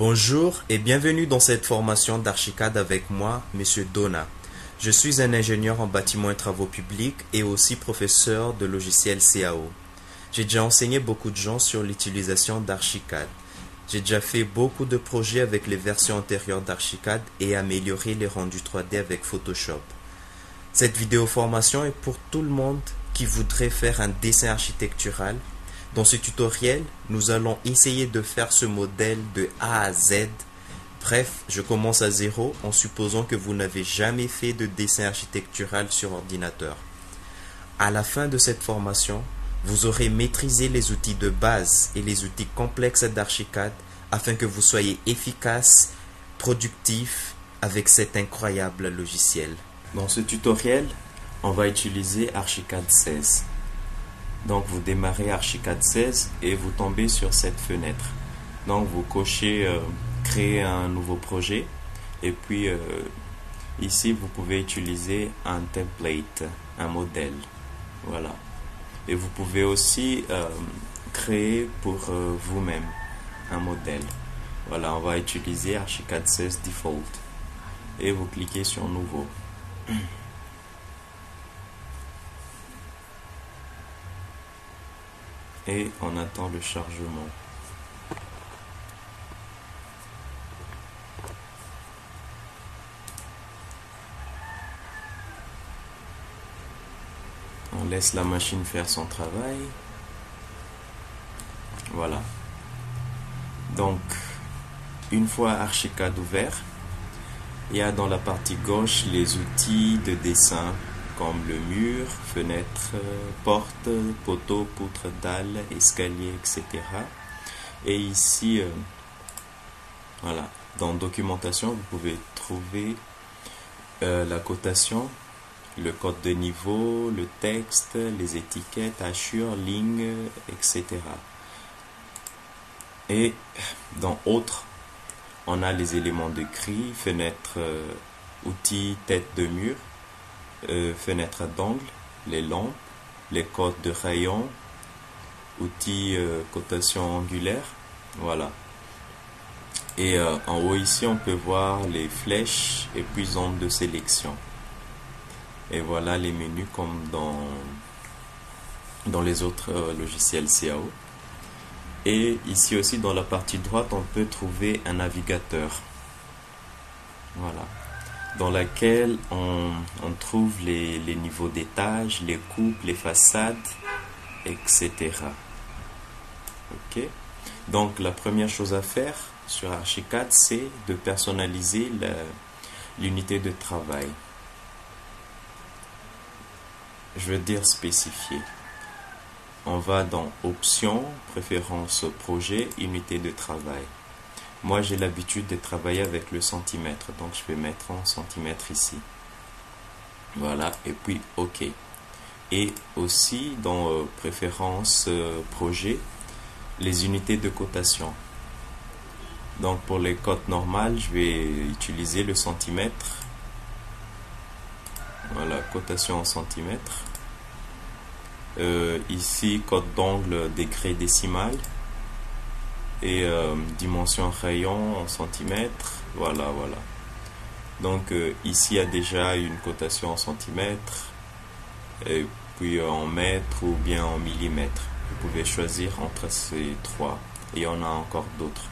Bonjour et bienvenue dans cette formation d'Archicad avec moi, Monsieur Dona. Je suis un ingénieur en bâtiment et travaux publics et aussi professeur de logiciel CAO. J'ai déjà enseigné beaucoup de gens sur l'utilisation d'Archicad. J'ai déjà fait beaucoup de projets avec les versions antérieures d'Archicad et amélioré les rendus 3D avec Photoshop. Cette vidéo formation est pour tout le monde qui voudrait faire un dessin architectural. Dans ce tutoriel, nous allons essayer de faire ce modèle de A à Z. Bref, je commence à zéro en supposant que vous n'avez jamais fait de dessin architectural sur ordinateur. À la fin de cette formation, vous aurez maîtrisé les outils de base et les outils complexes d'Archicad afin que vous soyez efficace, productif avec cet incroyable logiciel. Dans ce tutoriel, on va utiliser Archicad 16. Donc vous démarrez Archicad 16 et vous tombez sur cette fenêtre. Donc vous cochez créer un nouveau projet et puis ici vous pouvez utiliser un template, un modèle. Voilà. Et vous pouvez aussi créer pour vous-même un modèle. Voilà, on va utiliser Archicad 16 Default et vous cliquez sur Nouveau. Et on attend le chargement. On laisse la machine faire son travail. Voilà. Donc, une fois Archicad ouvert, il y a dans la partie gauche les outils de dessin comme le mur, fenêtre, porte, poteau, poutre, dalle, escalier, etc. Et ici, voilà, dans documentation, vous pouvez trouver la cotation, le code de niveau, le texte, les étiquettes, hachures, lignes, etc. Et dans autres, on a les éléments de grille, fenêtre, outils, tête de mur, fenêtre d'angle, les lampes, les codes de rayon, outils cotation angulaire, voilà. Et en haut ici on peut voir les flèches et puis zone de sélection. Et voilà les menus comme dans les autres logiciels CAO. Et ici aussi dans la partie droite on peut trouver un navigateur, voilà, dans laquelle on trouve les niveaux d'étage, les coupes, les façades, etc. Ok. Donc la première chose à faire sur Archicad, c'est de personnaliser l'unité de travail. Je veux dire spécifier. On va dans Options, Préférences projet, Unité de travail. Moi, j'ai l'habitude de travailler avec le centimètre, donc je vais mettre en centimètres ici. Voilà, et puis OK. Et aussi dans Préférences projet, les unités de cotation. Donc pour les cotes normales, je vais utiliser le centimètre. Voilà, cotation en centimètres. Ici, code d'angle degré décimal. Et dimension rayon en centimètres, voilà. Donc ici il y a déjà une cotation en centimètres et puis en mètres ou bien en millimètres. Vous pouvez choisir entre ces trois et on a encore d'autres.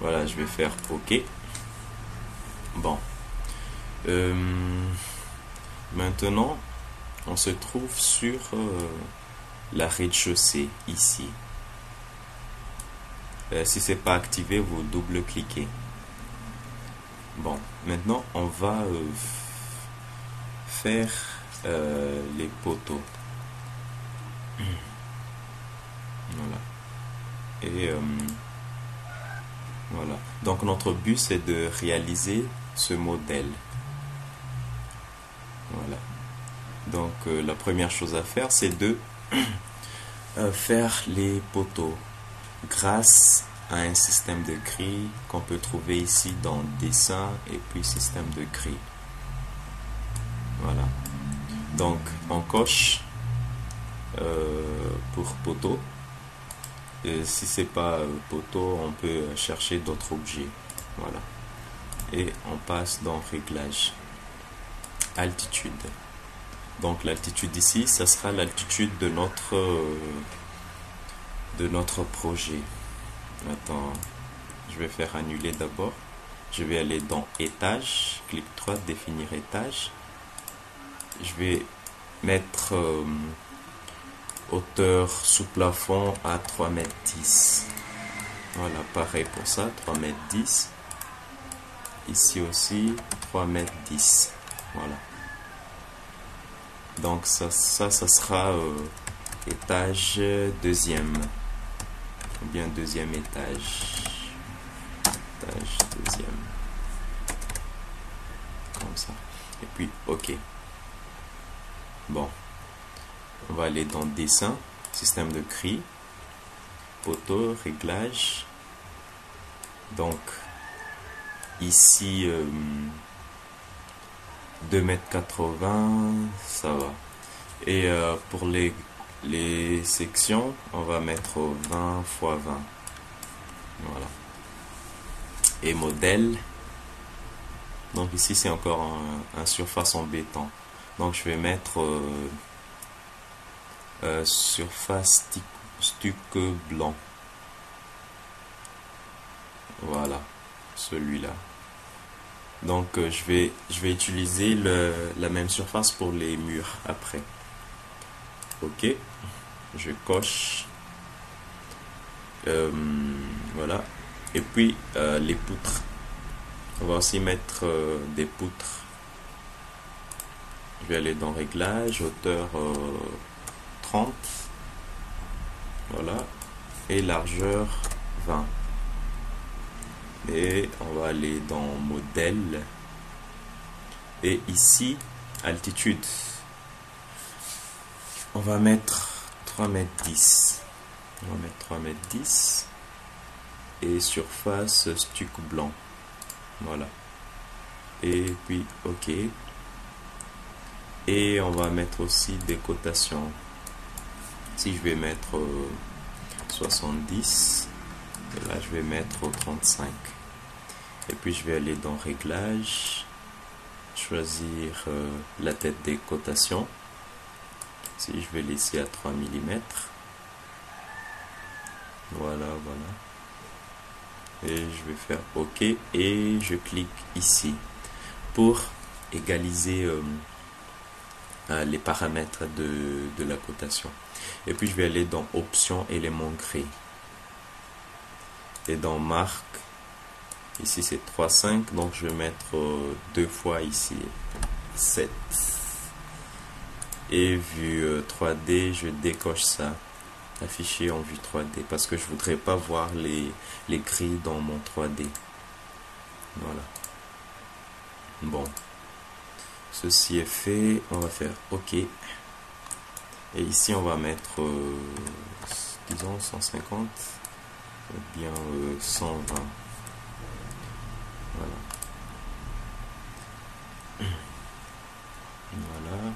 Voilà, je vais faire OK. Bon, maintenant on se trouve sur la rez-de-chaussée ici. Si ce n'est pas activé, vous double-cliquez. Bon, maintenant on va faire les poteaux. Voilà. Et voilà. Donc notre but c'est de réaliser ce modèle. Voilà. Donc la première chose à faire c'est de faire les poteaux grâce à un système de grilles qu'on peut trouver ici dans dessin et puis système de grilles. Voilà. Donc on coche pour poteau Si c'est pas poteau, on peut chercher d'autres objets. Voilà. Et on passe dans réglage. Altitude. Donc l'altitude ici, ça sera l'altitude de notre projet. Attends, je vais faire annuler d'abord. Je vais aller dans étage, clic droit, définir étage. Je vais mettre hauteur sous plafond à 3,10 m. Voilà, pareil pour ça, 3,10 m. Ici aussi, 3,10 m. Voilà. Donc ça sera étage deuxième. Ou bien deuxième étage. Étage deuxième. Comme ça. Et puis, OK. Bon. On va aller dans dessin, système de cris, poteau, réglage. Donc, ici, 2,80 m, ça va. Et pour les sections, on va mettre 20 x 20. Voilà. Et modèle. Donc ici, c'est encore un surface en béton. Donc je vais mettre surface stuc blanc. Voilà, celui-là. Donc je vais utiliser la même surface pour les murs après. OK, je coche. Voilà. Et puis les poutres. On va aussi mettre des poutres. Je vais aller dans réglage, hauteur 30. Voilà. Et largeur 20. Et on va aller dans modèle. Et ici, altitude. On va mettre 3,10 m. On va mettre 3,10 m. Et surface stuc blanc. Voilà. Et puis, OK. Et on va mettre aussi des cotations. Si je vais mettre 70. Et là, je vais mettre 35. Et puis, je vais aller dans Réglages. Choisir la tête des cotations. Si je vais laisser à 3 mm. Voilà, voilà. Et je vais faire OK. Et je clique ici pour égaliser les paramètres de la cotation. Et puis, je vais aller dans Options, éléments gris. Et dans marque, ici c'est 3,5, donc je vais mettre deux fois ici 7. Et vue 3D, je décoche ça, affiché en vue 3D, parce que je voudrais pas voir les grilles dans mon 3D. Voilà. Bon, ceci est fait, on va faire OK. Et ici on va mettre, disons 150. Ou bien 120. Voilà. Voilà.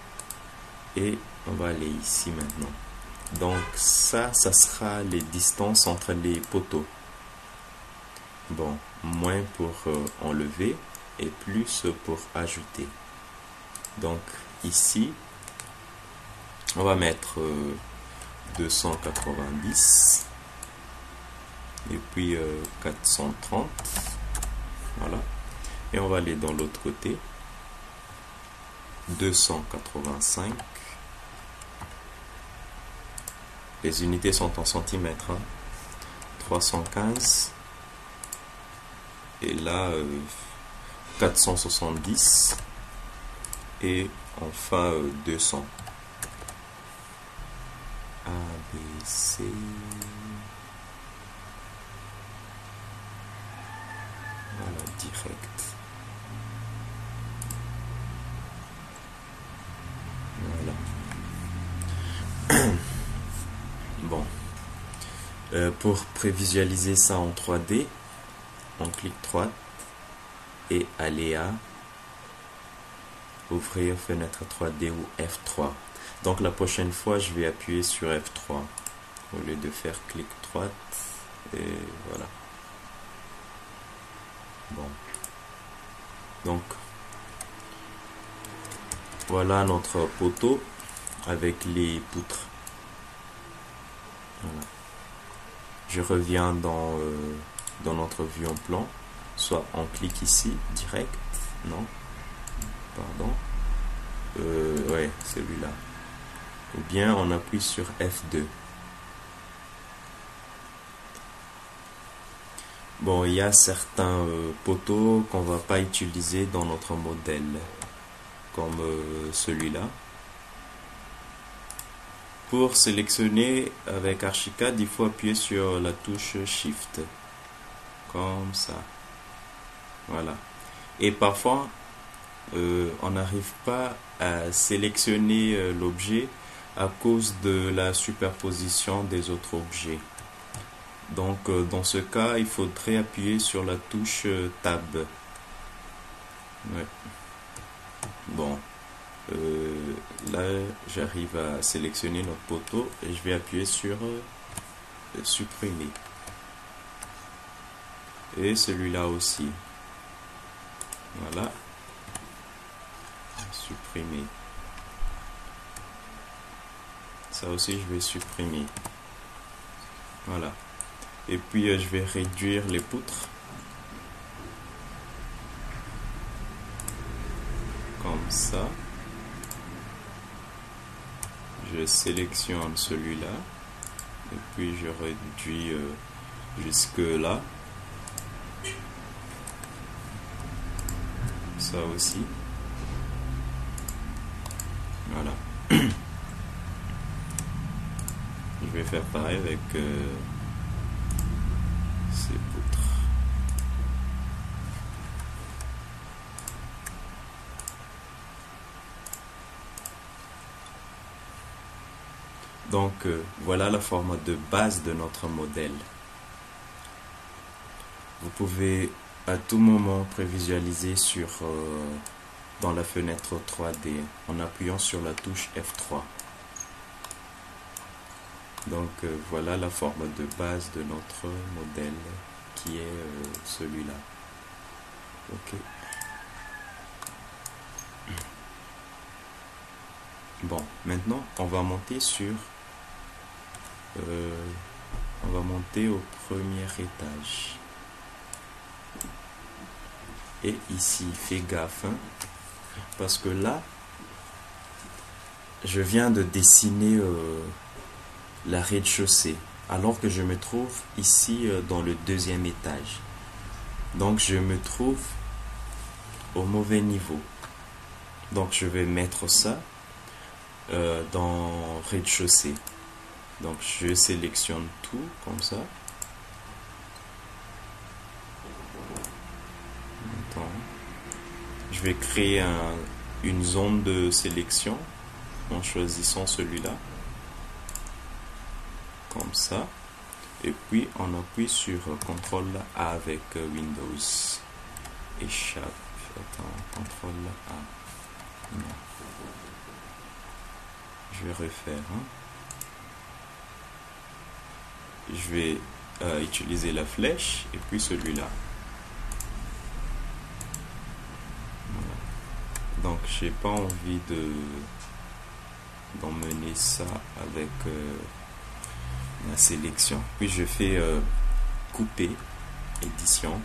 Et on va aller ici maintenant. Donc ça sera les distances entre les poteaux. Bon, moins pour enlever et plus pour ajouter. Donc ici, on va mettre 290. Et puis 430. Voilà. Et on va aller dans l'autre côté. 285. Les unités sont en centimètres. 315. Et là, 470. Et enfin 200. A, B, C... Voilà, direct. Voilà. Bon. Pour prévisualiser ça en 3D, on clique droite et aléa, ouvrir fenêtre 3D ou F3. Donc la prochaine fois, je vais appuyer sur F3. au lieu de faire clic droite, et voilà. Bon, donc voilà notre poteau avec les poutres. Voilà. Je reviens dans notre vue en plan, soit on clique ici direct, non, pardon, ouais, celui-là, ou bien on appuie sur F2. Bon, il y a certains poteaux qu'on va pas utiliser dans notre modèle, comme celui-là. Pour sélectionner avec Archicad, il faut appuyer sur la touche Shift, comme ça. Voilà. Et parfois, on n'arrive pas à sélectionner l'objet à cause de la superposition des autres objets. Donc, dans ce cas, il faudrait appuyer sur la touche Tab. Ouais. Bon. Là, j'arrive à sélectionner notre poteau et je vais appuyer sur supprimer. Et celui-là aussi. Voilà. Supprimer. Ça aussi, je vais supprimer. Voilà. Et puis, je vais réduire les poutres. Comme ça. Je sélectionne celui-là. Et puis, je réduis jusque là. Ça aussi. Voilà. Je vais faire pareil avec ces poutres. Donc voilà le format de base de notre modèle. Vous pouvez à tout moment prévisualiser dans la fenêtre 3D en appuyant sur la touche F3. Donc voilà la forme de base de notre modèle qui est celui-là. Ok. Bon, maintenant on va monter au premier étage. Et ici, fais gaffe, hein, parce que là, je viens de dessiner la rez-de-chaussée, alors que je me trouve ici dans le deuxième étage. Donc, je me trouve au mauvais niveau. Donc, je vais mettre ça dans rez-de-chaussée. Donc, je sélectionne tout comme ça. Je vais créer une zone de sélection en choisissant celui-là. Comme ça. Et puis on appuie sur CTRL A avec Windows. Échappe. Attends, CTRL A. Non. Je vais refaire. Hein. Je vais utiliser la flèche et puis celui-là. Donc j'ai pas envie d'emmener ça avec la sélection. Puis je fais couper, édition,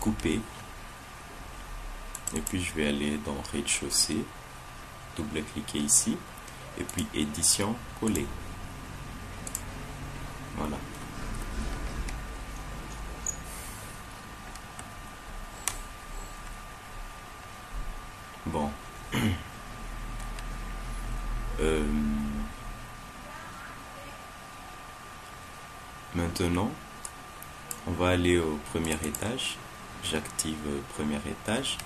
couper. Et puis je vais aller dans rez-de-chaussée, double-cliquer ici. Et puis édition, coller. Voilà. Bon. Maintenant, on va aller au premier étage. J'active premier étage.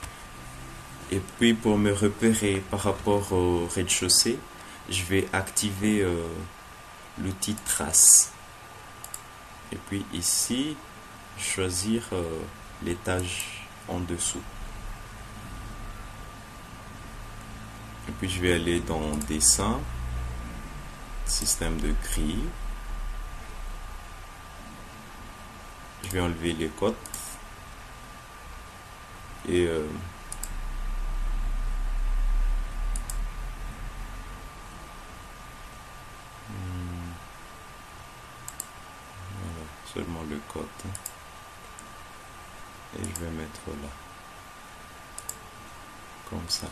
Et puis pour me repérer par rapport au rez-de-chaussée, je vais activer l'outil trace. Et puis ici, choisir l'étage en dessous. Et puis je vais aller dans dessin. système de grille. Je vais enlever les cotes et voilà, seulement le code. Et je vais mettre là, comme ça.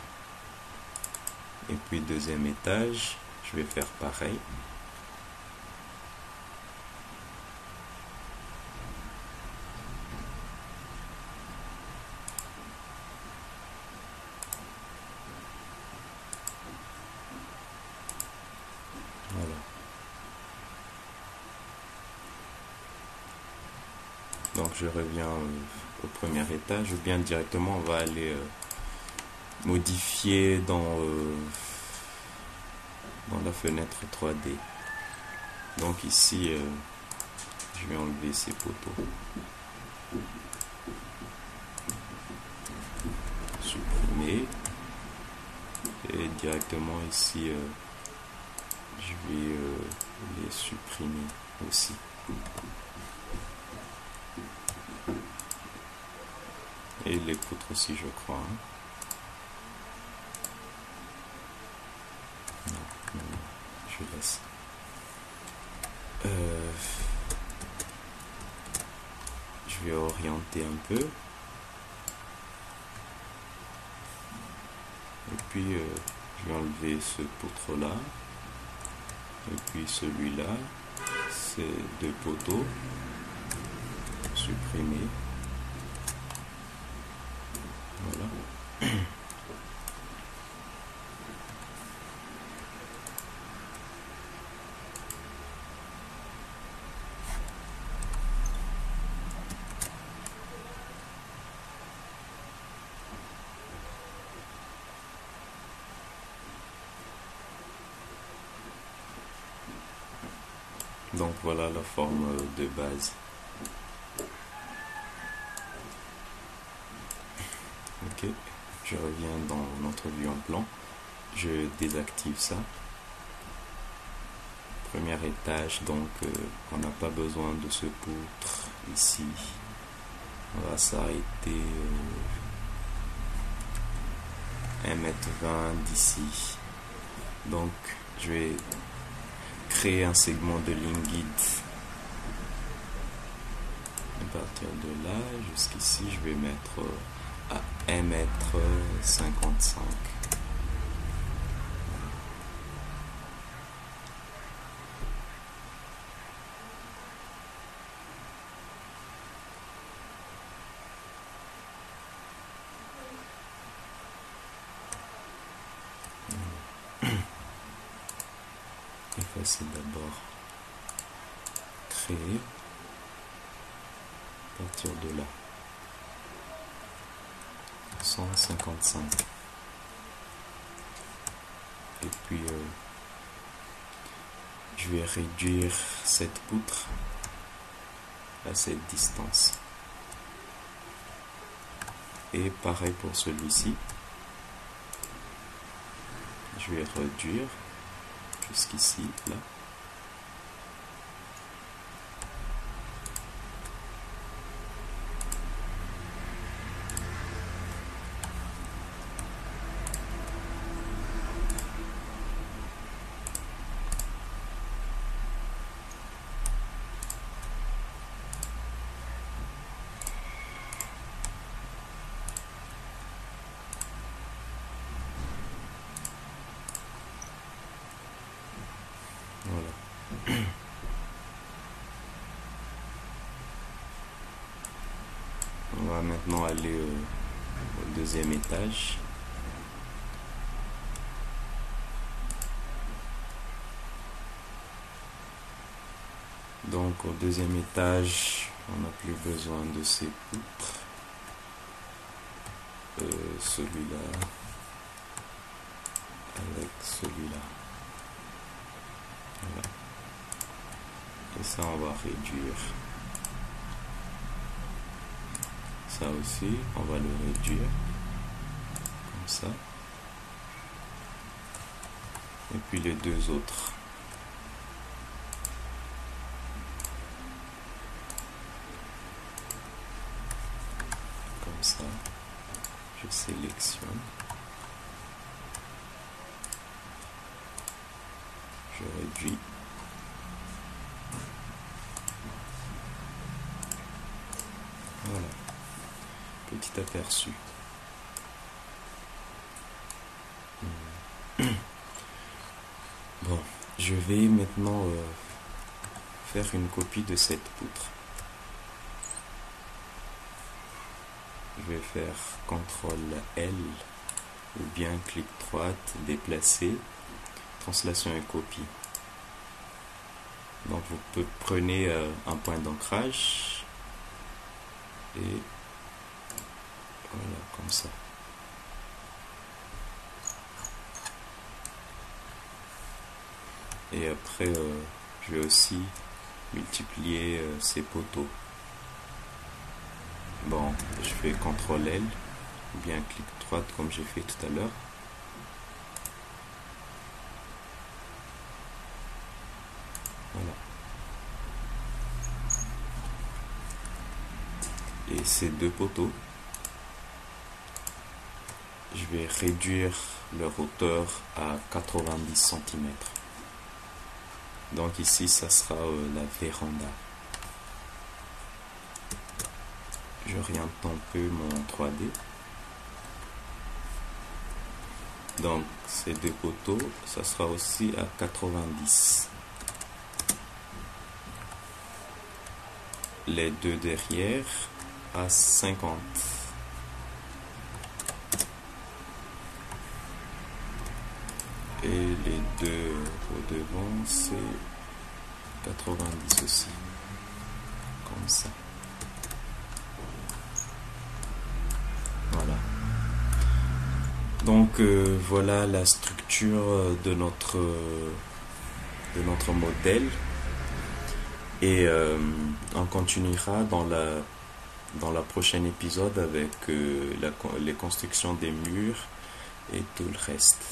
Et puis deuxième étage, je vais faire pareil. Voilà. Donc je reviens au premier étage, ou bien directement on va aller modifier dans la fenêtre 3D. Donc ici je vais enlever ces poteaux, supprimer, et directement ici je vais les supprimer aussi. Et les poutres aussi, je crois. Non, je laisse. Je vais orienter un peu. Et puis, je vais enlever ce poutre-là. Et puis celui-là, c'est deux poteaux. Supprimer. Voilà. Donc voilà la forme de base. Ok, je reviens dans notre vue en plan. Je désactive ça. Premier étage, donc on n'a pas besoin de ce poutre ici. On va s'arrêter 1,20 m d'ici. Donc je vais créer un segment de ligne guide. À partir de là jusqu'ici, je vais mettre à 1,55 m. Effacer d'abord, créer, à partir de là, 155. Et puis je vais réduire cette poutre à cette distance. Et pareil pour celui-ci, je vais réduire jusqu'ici, là. Voilà. On va maintenant aller au deuxième étage. Donc au deuxième étage, on n'a plus besoin de ces poutres. Celui-là avec celui-là. Voilà. Et ça, on va réduire. Ça aussi, on va le réduire. Comme ça. Et puis les deux autres. ça. Je sélectionne. Je réduis. Voilà. Petit aperçu. Bon, je vais maintenant faire une copie de cette poutre. Je vais faire CTRL L ou bien clic droite, déplacer, translation et copie. Donc vous prenez un point d'ancrage et voilà, comme ça. Et après, je vais aussi multiplier ces poteaux. Bon, je fais CTRL L ou bien clic droite comme j'ai fait tout à l'heure. Voilà. Et ces deux poteaux, je vais réduire leur hauteur à 90 cm. Donc ici, ça sera la véranda. J'oriente un peu mon 3D. Donc ces deux poteaux, ça sera aussi à 90. Les deux derrière à 50. Et les deux au devant, c'est 90 aussi. Comme ça. Voilà. Donc voilà la structure de notre modèle. Et on continuera dans la prochaine épisode avec les constructions des murs et tout le reste.